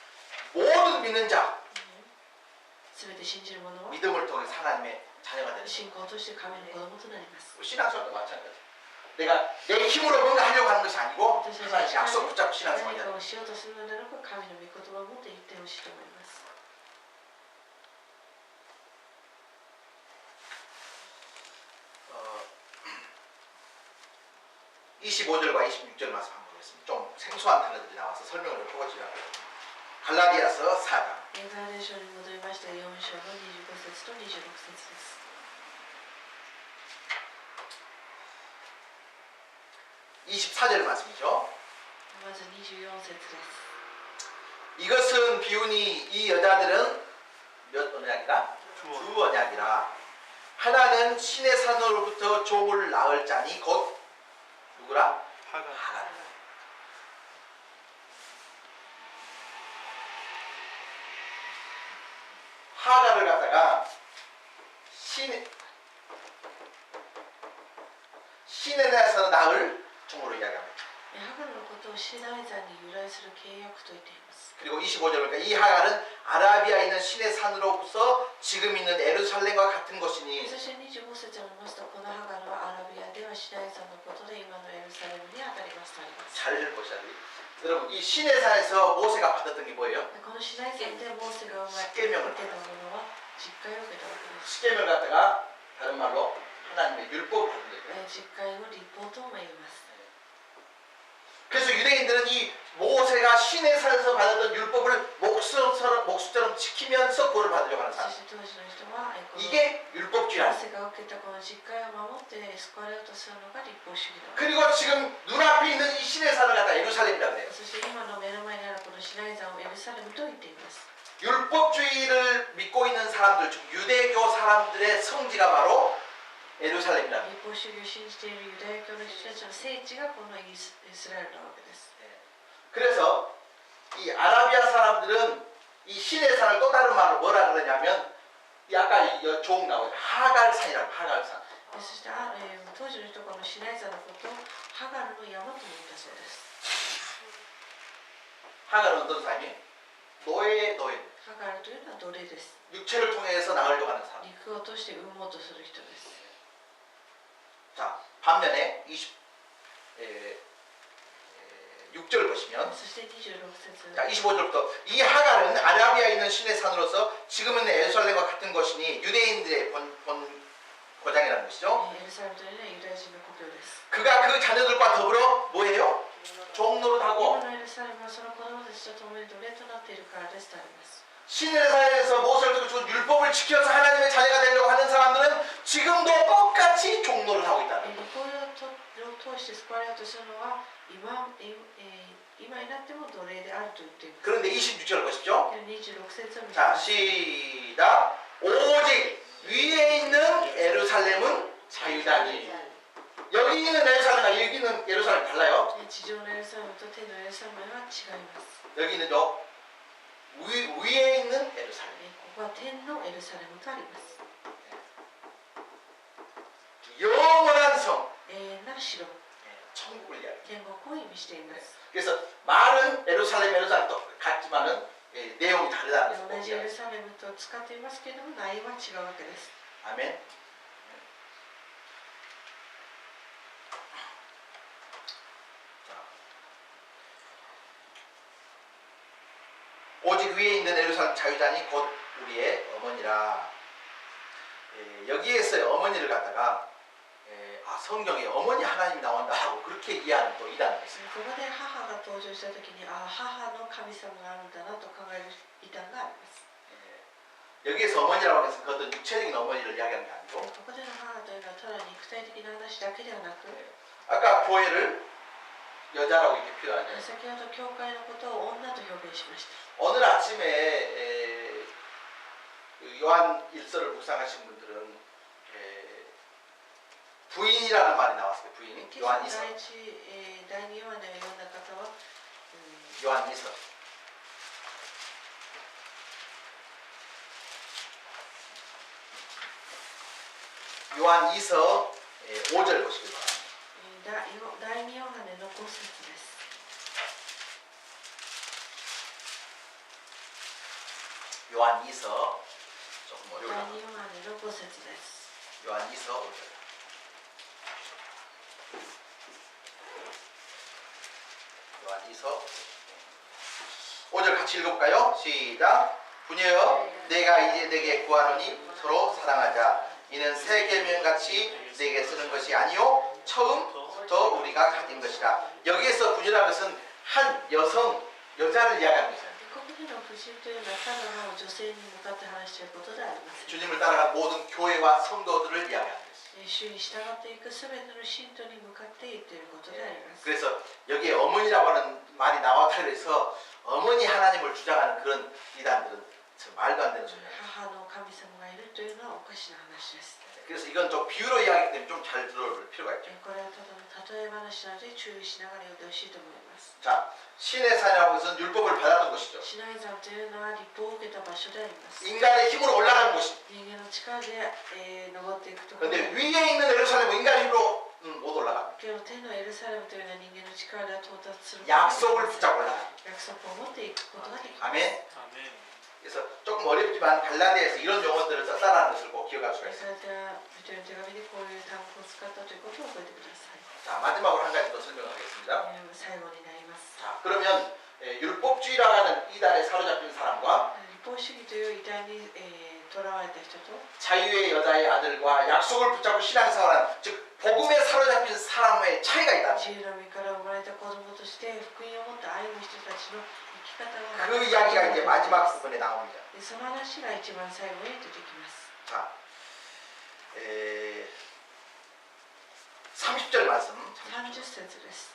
모든 믿는 자 すべて信じる者は 믿음을 통해서 하나님의 자녀가 되는 信仰として神の子供となります。 신앙생활도 마찬가지. 내가 내 힘으로 뭔가 하려고 하는 것이 아니고 하나님의 약속 붙잡고 何 신앙생활을 かをしようとするのではなく、神の御言葉を持って言ってほしいと思います。 25절과 26절 말씀 한번 보겠습니다. 좀 생소한 단어들이 나와서 설명을 해보고자 갈라디아서 4장 ガラテヤ書に戻りまして、4章の25節と26節です。 24절 말씀이죠. まず24節です。 이것은 비유니 이 여자들은 몇 언약이라? 두 언약이라. 하나는 신의 산으로부터 종을 낳을 자니 곧 누구라? 하가 하갈. 하갈을 갖다가 신의 나라에서 낳을 종으로 이야기합니다. ハガルのことをシナイ山に由来する契約と言っています。 그리고 25절 보니까 이 하갈은 아라비아에 있는 신의 산으로부터 지금 있는 에루살렘과 같은 것이니 そして25節を見ますと、このハガルはアラビアではシナイ山のことで今のエルサレムに当たりますとあります。 잘 보셔야 돼요. 여러분 이 신의 산에서 모세가 받았던 게 뭐예요? このシナイ山でモーセが生まれて受けたものは実戒を受けたわけです。 십계명을 갖다가 다른 말로 하나님의 율법을 받은 거예요. 実戒を立法とも言います。 그래서 유대인들은 이 모세가 신의 산에서 받았던 율법을 목수처럼 지키면서 그걸 받으려고 하는 そ 사람. して当時の人はこの 이게 モ 율법주의라. ーセが受けたこの実戒を守って救われようとするのが立法主義だ。 그리고 지금 눈앞에 있는 이 신의 산을 갖다 예루살렘이라고 해요. そして今の目の前にあるこのシナイ山をエルサレムと言っています。 율법주의를 믿고 있는 사람들, 즉 유대교 사람들의 성지가 바로 예루살렘이다. 立法主義を信じているユダヤ教の人たちの聖地がこのイスラエルなわけです。 그래서 이 아라비아 사람들은 이 신의 산을 또 다른 말로 뭐라 그러냐면 이 아까 종 나오죠. 하갈산이라고 하갈산. そして当時の人はこのシナイ山のことをハガルの山と言ったそうです。 하갈은 어떤 사람이? 노예. ハガルというのは奴隷です。 육체를 통해서 나으려고 하는 사람. 肉を通して産もうとする人です。 자, 반면에 6절 보시면 そして26節。 자, 25절부터 이 하갈은 아라비아에 있는 신의 산으로서 지금은 예루살렘과 같은 것이니 유대인들의 본 고장이라는 것이죠. エルサレムというのはユダヤ人の故郷です。 그가 그 자녀들과 더불어 뭐예요? 종노릇하고 今のエルサレムはその子供たちと共に奴隷となっているからですとあります。 신의 산에서 모세를 통해 준 율법을 지켜서 하나님의 자녀가 되려고 하는 사람들은 지금도 똑같이 종노를 하고 있다. 立法を通して救われようとするのは今になっても奴隷であると言っています。 그런데 26절 보십시오. 26節を見てく 자, ださい。 시작. 오직 위에 있는 예루살렘은 자유다니. 여기 있는 예루살렘과 여기 있는 예루살렘 달라요. 地上のエルサレムと天のエルサレムは違います。 여기는요 위에 있는 예루살렘. ここは天のエルサレムとあります。 영원한 성. 永遠な城、 천국을 이야기. 天国を意味しています。 그래서 말은 예루살렘 같지만은 내용이 다르다는 同じエル 것입니다. サレムと使っていますけれども内容は違うわけです。 아멘. 오직 위에 있는 예루살렘 자유자니 곧 우리의 어머니라. 여기에서 어머니를 갖다가 성경에 어머니 하나님이 나온다 하고 그렇게 이해하는 또 이단이 있습니다. ここで母が登場したときに、母の神様があるんだなと考える異端があります。 여기에서 어머니라고 해서 그 어떤 육체적인 어머니를 이야기하는 게 아니고 ここでの母というのはただ肉体的な話だけではなく、 아까 교회를 여자라고 이렇게 표현하죠. 先ほど教会のことを女と表現しました。 오늘 아침에 그 요한 1서를 묵상하신 분들은 부인이라는 말이 나왔어요. 부인. 今 요한 朝 2서. 第2ヨハネを読んだ方は、요한 2서. 요한 2서 5절 보시기 바랍니다. 第2ヨハネの5節です。 요한 2서 조금 第 어려워요. 2ヨハネの5節です。 요한 2서 5절. 요한 2서 5절 같이 읽어볼까요? 시작. 부녀여 내가 이제 내게 구하노니 서로 사랑하자. 이는 새 계명같이 내게 쓰는 것이 아니요 처음부터 우리가 가진 것이라. 여기에서 부녀라는 것은 한 여자를 이야기하는 것이에요. ここでの婦人というのはただの女性に向かって話していることではありません。 주님을 따라간 모든 교회와 성도들을 이야기하는 것이에요. 主に従っていくすべての信徒に向かって言っていることであります。 그래서 여기에 어머니라고 하는 말이 나왔다 그래서 어머니 하나님을 주장하는 그런 이단들은 참 말도 안 되는 소리예요. 母の神様がいるというのはおかしな話です。 그래서 이건 좀 비유로 이야기하기 때문에 좀 잘 들어볼 필요가 있죠. これはただの例え話なので注意しながら読んでほしいと思います。 자, 신의 산이라고 해서 율법을 받았던 것이죠. シナイ山というのは立法を受けた場所であります。 인간의 힘으로 올라가는 곳이. 人間の力で、登っていくところ。 그런데 위에 있는 예루살렘은 인간의 힘으로 못 올라갑니다. けど天のエルサレムというのは人間の力では到達する。 약속을 붙잡고 올라갑니다. 約束を持っていくことができます。 아멘. 아멘. 그래서 조금 어렵지만 갈라디아에서 이런 용어들을 썼다는 것을 꼭 기억할 수가 そ 있어요. れでは人の手紙でこういう単語を使ったということを覚えてください。 자, 마지막으로 한 가지 더 설명하겠습니다. 最後になります。 자, 그러면 율법주의라고 하는 이단에 사로잡힌 사람과 立法主義という遺体に囚われた人と 자유의 여자의 아들과 약속을 붙잡고 신앙생활하는 즉 복음에 사로잡힌 사람의 차이가 있다. 自由の身から生まれた子供として福音を持った愛の人たちの生き方が 그 이야기가 이제 마지막 부분에 나옵니다. でその話が一番最後に出てきます。 자, 30절 말씀. 30節です。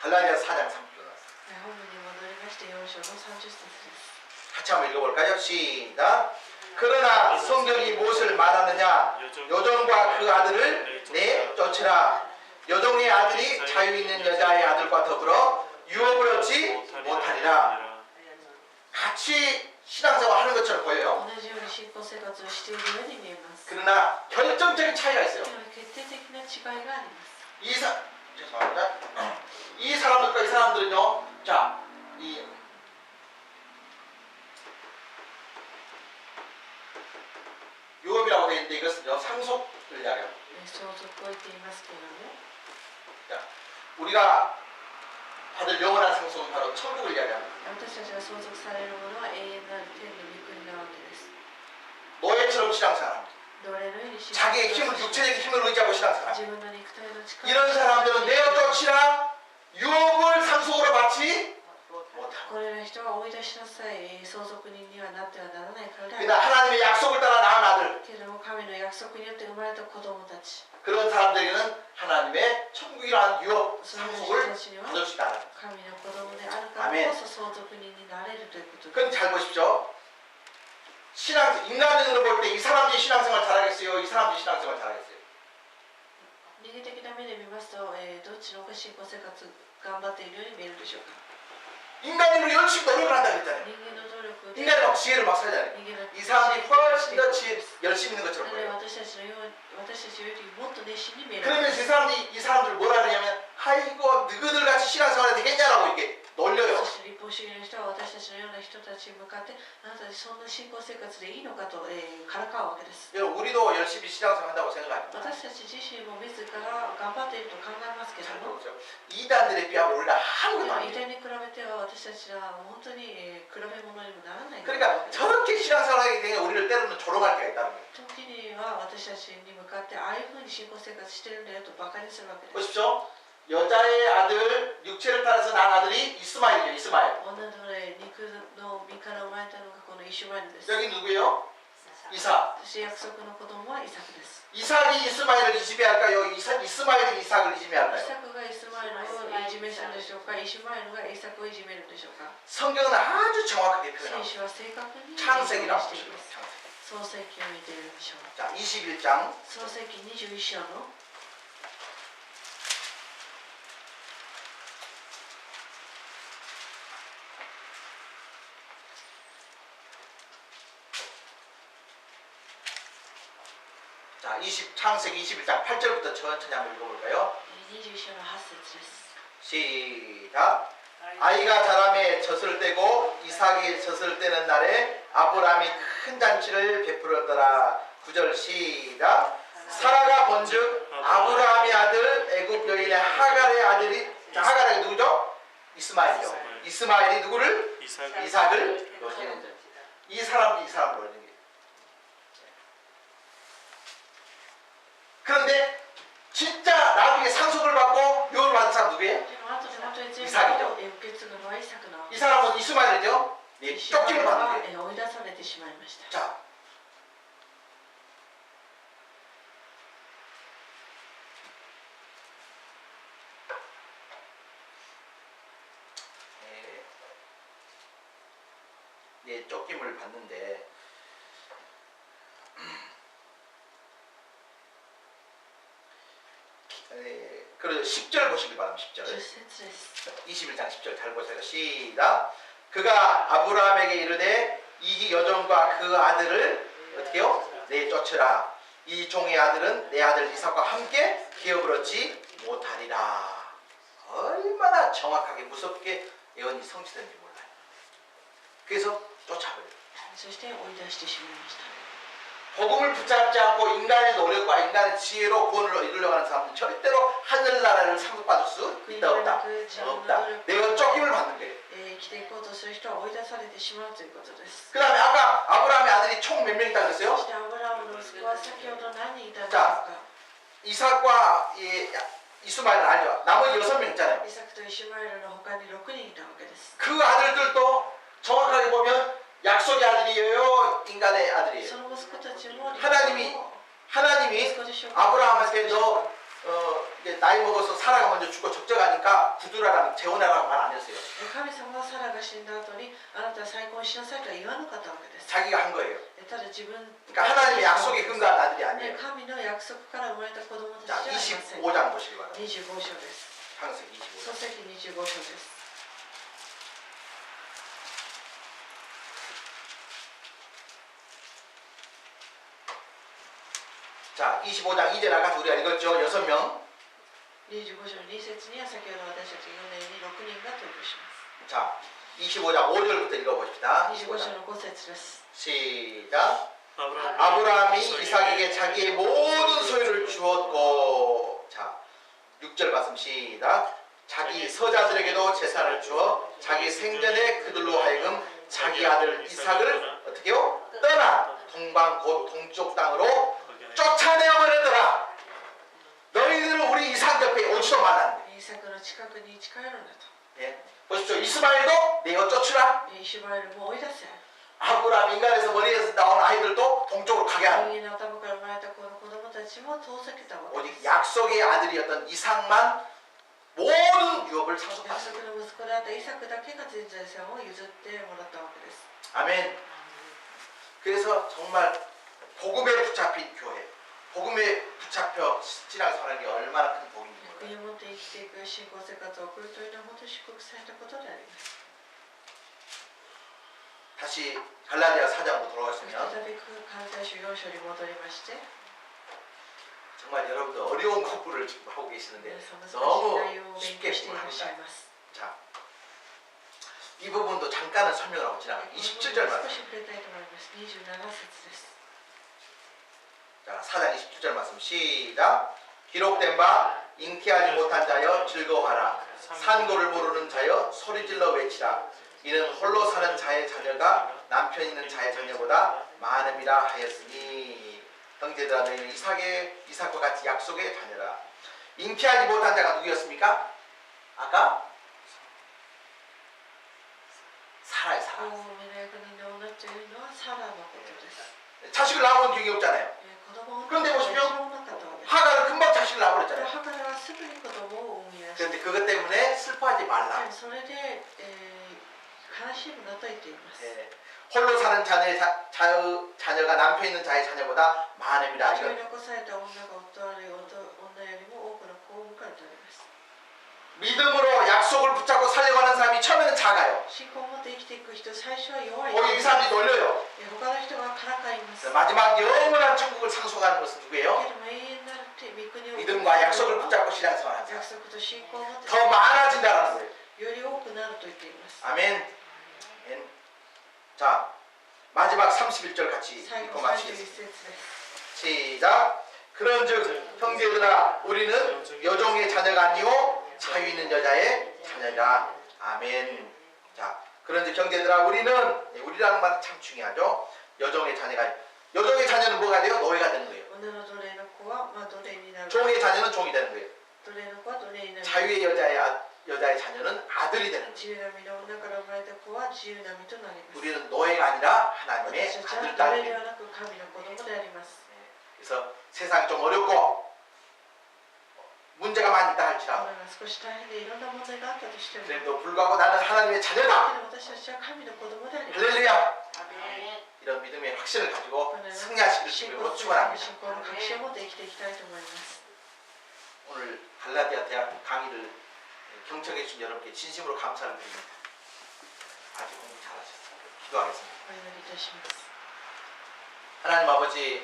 갈라디아 4장 30절 말씀. 本文に戻りまして4章の30節です。 같이 한번 읽어볼까요? 시작. 그러나 성경이 무엇을 말하느냐? 여종과 그 아들을 내쫓으라. 여종의 아들이 자유 있는 여자의 아들과 더불어 유업을 얻지 못하리라. 같이 신앙생활 하는 것처럼 보여요. 同じように信仰生活をしているように見えます。 그러나 결정적인 차이가 있어요. でも決定的な違いがあります。 죄송합니다. 이 사람들과 이 사람들은요. 자, 이 유업이라고 되어 있는데 이것은요 상속을 이야기합니다. 相続を言っていますけれども、 자, 우리가 받을 영원한 상속은 바로 천국을 이야기합니다. 私たちが相続されるものは永遠なる天の御国なわけです。 노예처럼 신앙생활합니다. 奴隷のように信仰 자기의 힘을 육체적인 힘을 의지하고 신앙생활합니다. 自分の肉体の力 이런 사람들은 내어쫓이라 유업을 상속으로 받지 못합니다. これら人は追い出しなさい、相続人にはなってはならないからである。 그러나 하나님의 약속을 따라 낳은 아들 けれども神の約束によって生まれた子供たち、 그런 사람들에게는 하나님의 천국이라는 유업 そういう人 상속을 たちには 받을 수 있다는 거예요. 神の子供であるからこそ相続人になれるということです。 그럼 잘 보십시오. 인간으로 볼 때 이 사람들이 신앙생활 잘하겠어요? 이 사람들이 신앙생활 잘하겠어요? 人間的な目で見ますと、どっちの方が信仰生活頑張っているように見えるでしょうか。 인간으로 열심히 노력을 한다고 했잖아요. 人間の努力で 인간이 막 지혜를 막 살잖아요. 人間の 이 사람들이 훨씬 더 열심히 있는 것처럼 なので 보여요. 私たちよりもっと熱心に見える。 그러면서 이 사람들 뭐라 그러냐면 아이고 너희들 같이 신앙생활 되겠냐라고 이렇게 놀려요. そして立法主義の人は私たちのような人たちに向かってあなたたちそんな信仰生活でいいのかと、からかうわけです。 여러분 우리도 열심히 신앙생활 한다고 생각합니다. 私たち自身も自ら頑張っていると考えますけど 잘 も、 보죠. 이단들에 비하면 우리는 で 아무것도 も 아니에요. 遺体に比べては私たちは本当に、比べ物にもならない。 그러니까 저렇게 신앙생활하게 되면 우리를 때로는 조롱할 때가 있다는 거예요. 時には私たちに向かってああいうふうに信仰生活してるんだよとバカにするわけです。 보십시오. 여자의 아들 육체를 따라서 낳은 아들이 이스마엘이죠. 이스마엘. 女の肉の身から生まれたのがこのイシュマエルです。 여기 누구예요? 이삭. そして約束の子供はイサクです。 이삭이 이스마엘을 이지매할까요? 이스마엘이 이삭을 イ 이지매할까요? サクがイスマイルをいじめするんでしょうか、イシュマエルがイサクをいじめるんでしょうか。 성경은 아주 정확하게 聖 표현합니다. 書は正確に説 창세기라고 明してい 보시면 ます。 창세기. 創世記を見ているでしょう。 자, 21장 創世記21章の 자, 창세기 21장 8절부터 천천히 한번 읽어볼까요? 21章の8節です。 시작. 아이가 자라매 젖을 떼고 이삭이 젖을 떼는 날에 아브라함이 큰 잔치를 베풀었더라. 9절 시작. 사라가 본즉 아브라함의 아들 애굽 여인의 하갈의 아들이, 자, 하갈이 누구죠? 이스마엘이요. 이스마엘이 누구를? 이삭을 여기는 이 사람을 여기는 게. 그런데 진짜 나중에 상속을 받고 묘를 받은 사람 누구예요? でも後で本当に全部 이삭이죠 を受け継ぐのはイサクの 이 사람은 이스마엘이죠? 예, イシュマエ 쪽집을 ルは 받는 거예요. 追い出されてしまいました。 자, 예, 쫓김을 받는데 그래서 10절 보시기 바랍니다. 10절. 10節です。 21장 10절 잘 보세요. 시작. 그가 아브라함에게 이르되 이 여종과 그 아들을 어떻게요? 내쫓으라. 이 종의 아들은 내 아들 이삭과 함께 기업을 얻지 못하리라. 얼마나 정확하게 무섭게 예언이 성취된지 몰라요. 그래서 쫓아버려요. そして追い出してしまいました。 복음을 붙잡지 않고 인간의 노력과 인간의 지혜로 구원을 이루려고 하는 사람은 절대로 하늘나라를 상속받을 수 있다 없다. 없다. 내가 쫓김을 받는 거예요. 生きていこうとする人は追い出されてしまうということです。 그 다음에 아까 아브라함의 아들이 총 몇 명 있다고 そ 그랬어요? してアブラハムの息子は先ほど何人いたんですか。 이삭과 이스마엘은 아니죠. 나머지 6명 있잖아요. イサクとイシュマエルの他に6人いたわけです。 그 아들들도 정확하게 보면 약속의 아들이에요? 인간의 そ 아들이에요? の息子たちも 하나님이 息 하나님이 子でしょうか。 아브라함한테 너 이제 나이 먹어서 사라가 먼저 죽고 적적하니까 구두라랑 재혼하라고 말 안 했어요. 神様はサラが死んだ後にあなたは再婚しなさいとは言わなかったわけです。 자기가 한 거예요. ただ自分 그러니까 하나님의 약속에 근거한 아들이 ね 아니에요. 神の約束から生まれた子供た 자, ちじゃありません。 25장 보시기 바랍니다. 25章です。 창세기 25장. 創世記25章です。 자, 25장 2절 아까 우리가 읽었죠? 6명. 25章の2節には先ほど私たち4年に6人が登場します。 자, 25장 5절부터 읽어봅시다. 25章 25장. の5節です。 시작. 아브라함이 아브라함이 이삭에게 자기의 모든 소유를 주었고, 자, 6절 말씀 시작. 자기 서자들에게도 재산을 주어 자기 생전에 그들로 하여금 자기 아들 이삭을 어떻게요? 떠나 동방 곧 동쪽 땅으로 쫓아내어 버렸더라. 너희들은 우리 이삭 옆에 오지도 말라. イサクの近くに近寄るんだと。 예. 보십시오. 이스마엘도 내어 쫓으라. イシュマエルも追い出せ。 아브라함 인간에서 머리에서 나온 아이들도 동쪽으로 가게 하라. 人間の頭から生まれたこの子供たちも遠ざけたわけで 오직 す。 약속의 아들이었던 이삭만 모든 유업을 約 상속받았어요. 束の息子であったイサクだけが全財産を譲ってもらったわけです。 아멘. 그래서 정말 복음에 붙잡힌 교회, 복음에 붙잡혀 신앙생활이 얼마나 큰 복인지 福 몰라요. 音を持って生きていく信仰生活を送るというのは本当に祝福されたことであります。 다시 갈라디아 4장으로 再 돌아가시면 びカルタ書4章に戻りまして、 정말 여러분들 어려운 공부를 지금 하고 계시는데 皆さん難しい 너무 内容を勉 쉽게 強していらっしゃい 공부합니다. ます。 자, 이 부분도 잠깐은 설명을 하고 지나가요. 27절 少 말씀. し触れたいと思います。27節です。 자, 4장 27절 말씀 시작. 기록된 바 잉태하지 못한 자여 즐거워하라. 산고를 모르는 자여 소리질러 외치라. 이는 홀로 사는 자의 자녀가 남편 있는 자의 자녀보다 많음이라 하였으니. 형제들아 너희는 이삭과 같이 약속의 자녀라. 잉태하지 못한 자가 누구였습니까? 아까 사라의 子 사라. を産めない国の女というのはサラのことです。 자식을 낳아본 적이 없잖아요. 子供を 그런데 一 보십시오. 度もなかったわけです 하가는 금방 자식을 で 낳아버렸잖아요. ハガラはすぐに子供を産み出した 그런데 그것 때문에 슬퍼하지 で 말라. もそれで、悲しむなと言っています 예. 홀로 사는 자녀가 남편 있는 자의 자녀보다 많음이라. 一人 이건 残された女が夫ある女よりも多くの子を迎えております 믿음으로 약속을 붙잡고 살려가는 사람이 처음에는 작아요. 信仰を持って生きていく人最初は弱い 이 사람들이 놀려요. 他の人がからかいます 마지막 영원한 천국을 상속하는 것은 け 누구예요? れども永遠なる御国を 믿음과 약속을 붙잡고 신앙생활하는 約 사람. 束と信仰を持って 더 많아진다는 거예요. より多くなると言っています 아멘. 아멘. 자, 마지막 31절 같이 最 읽고 後31 마치겠습니다. 節です 시작. 그런즉 형제들아 우리는 여종의 자녀가 아니요 자유 있는 여자의 자녀이라. 아멘. 자, 그런즉 형제들아 우리라는 말 참 중요하죠. 여종의 자녀가 아니요. 여종의 자녀는 뭐가 돼요? 노예가 되는 거예요. 女の奴隷の子は、奴隷になる 종의 자녀는 종이 되는 거예요. 奴隷の子は奴隷になる 자유의 여자의 자녀는 아들이 되는 거예요. 自由な身の女から生まれた子は自由な身となります 우리는 노예가 아니라 하나님의 私たちは 아들 奴隷 딸. ではなく神の子供であります 그래서 세상이 좀 어렵고 문제가 많이 있다 こ 할지라도 れが少し大変でいろんな問題があったとしてもけれ 그래도 불구하고 나는 하나님의 자녀다. ど私たちは神の子供であります 할렐루야. 이런 믿음의 확신을 가지고 このような 승리하시길 信 주님으로 仰 축원합니다. 信仰の確信を持って生きていきたいと思います 오늘 갈라디아 대학 강의를 경청해 주신 여러분께 진심으로 감사를 드립니다. 아주 공부 잘하셨어요. 기도하겠습니다. お祈りいたします 하나님 아버지,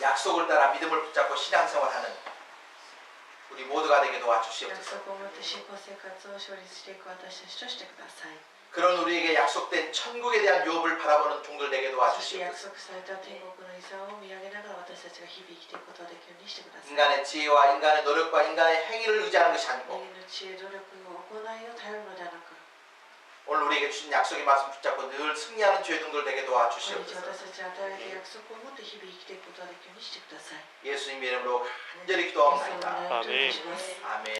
약속을 따라 믿음을 붙잡고 신앙생활하는 우리 모두가 되게 約 도와주시옵소서. 束を持って信仰生活を勝利していく私たちとしてください 그런 우리에게 약속된 천국에 대한 유업을 바라보는 종들 되게 そして約 도와주시옵소서. 束された天国の遺産を見上げながら私たちが日々生きていくことができるようにしてください 인간의 지혜와 인간의 노력과 인간의 행위를 의지하는 것이 人 아니고 間の知恵努力を行いを頼るのではなく 오늘 우리에게 주신 약속의 말씀 붙잡고 늘 승리하는 죄등들 되게 今日 도와주시옵소서. 私たちに与えられた約束を持って日々生きていくことができるようにしてください 예수님의 이름으로 간절히 イエス様の 기도합니다. 名にお願いします 아멘.